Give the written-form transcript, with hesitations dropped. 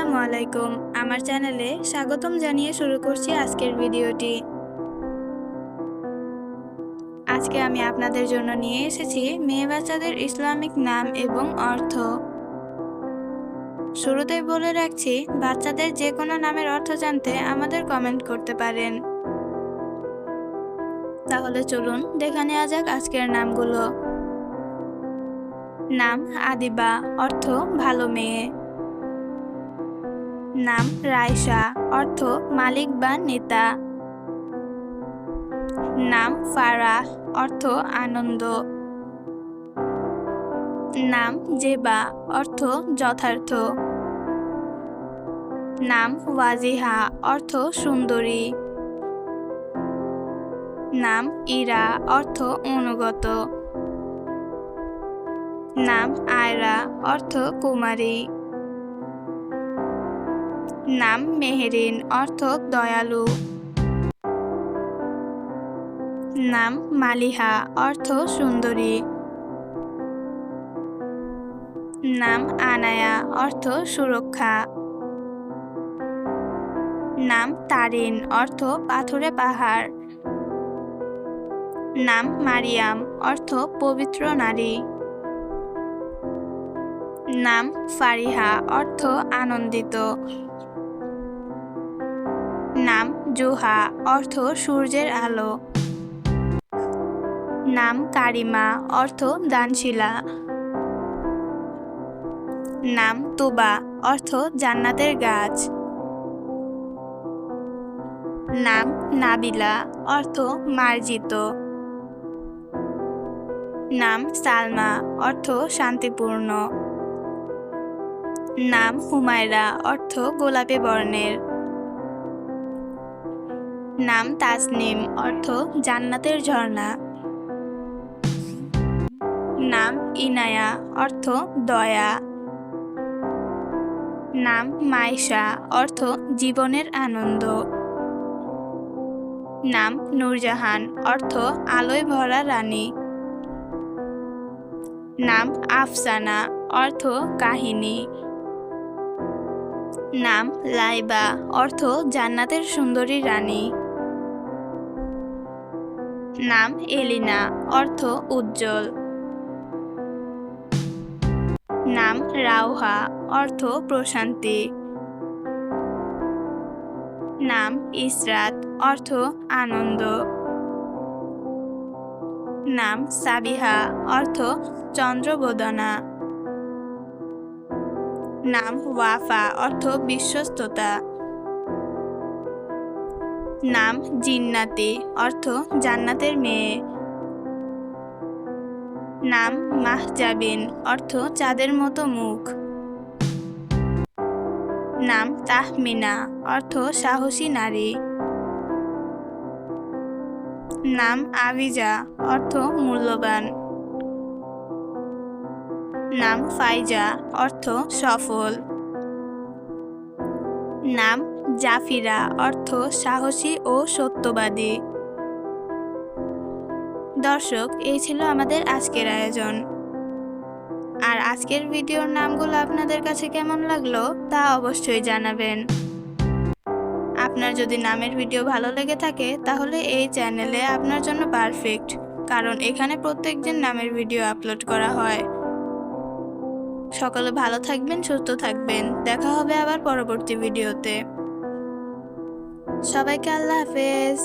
আসসালামু আলাইকুম। আমার চ্যানেলে স্বাগতম জানিয়ে শুরু করছি আজকের ভিডিওটি। আজকে আমি আপনাদের জন্য নিয়ে এসেছি মেয়ে বাচ্চাদের ইসলামিক নাম এবং অর্থ। শুরুতেই বলে রাখছি, বাচ্চাদের যে কোনো নামের অর্থ জানতে আমাদের কমেন্ট করতে পারেন। তাহলে চলুন দেখে নেওয়া যাক আজকের নামগুলো। নাম আদিবা, অর্থ ভালো মেয়ে। নাম রায়শা, অর্থ মালিক বা নেতা। নাম ফারাহ, অর্থ আনন্দ। নাম জেবা, অর্থ যথার্থ। নাম ওয়াজিহা, অর্থ সুন্দরী। নাম ইরা, অর্থ অনুগত। নাম আয়রা, অর্থ কুমারী। নাম মেহেরিন, অর্থ দয়ালু। নাম মালিহা, অর্থ সুন্দরী। নাম আনায়া, অর্থ সুরক্ষা। নাম তারিন, অর্থ পাথুরে পাহাড়। নাম মারিয়াম, অর্থ পবিত্র নারী। নাম ফারিহা, অর্থ আনন্দিত। নাম জুহা, অর্থ সূর্যের আলো। নাম কারিমা, অর্থ দানশীলা। নাম তুবা, অর্থ জান্নাতের গাছ। নাম নাবিলা, অর্থ মার্জিত। নাম সালমা, অর্থ শান্তিপূর্ণ। নাম হুমায়রা, অর্থ গোলাপি বর্ণের। নাম তাসনিম, অর্থ জান্নাতের ঝর্ণা। নাম ইনায়া, অর্থ দয়া। নাম মাইশা, অর্থ জীবনের আনন্দ। নাম নূরজাহান, অর্থ আলোয় ভরা রানী। নাম আফসানা, অর্থ কাহিনী। নাম লাইবা, অর্থ জান্নাতের সুন্দরী রানী। নাম এলিনা, অর্থ উজ্জ্বল। নাম রাউহা, অর্থ প্রশান্তি। নাম ইসরাত, অর্থ আনন্দ। নাম সাবিহা, অর্থ চন্দ্রবোদনা। নাম ওয়াফা, অর্থ বিশ্বস্ততা। নাম জিন্নাতি, অর্থ জান্নাতের মেয়ে। নাম মাহজাবিন, অর্থ চাঁদের মতো মুখ। নাম তাহমিনা, অর্থ সাহসী নারী। নাম আবিজা, অর্থ মূল্যবান। নাম ফাইজা, অর্থ সফল। নাম জাফিরা, অর্থ সাহসী ও সত্যবাদী। দর্শক, এই ছিল আমাদের আজকের আয়োজন। আর আজকের ভিডিওর নামগুলো আপনাদের কাছে কেমন লাগলো তা অবশ্যই জানাবেন। আপনার যদি নামের ভিডিও ভালো লেগে থাকে তাহলে এই চ্যানেলে আপনার জন্য পারফেক্ট, কারণ এখানে প্রত্যেকদিন নামের ভিডিও আপলোড করা হয়। সকলে ভালো থাকবেন, সুস্থ থাকবেন। দেখা হবে আবার পরবর্তী ভিডিওতে। সবাইকে আল্লাহ হাফেজ।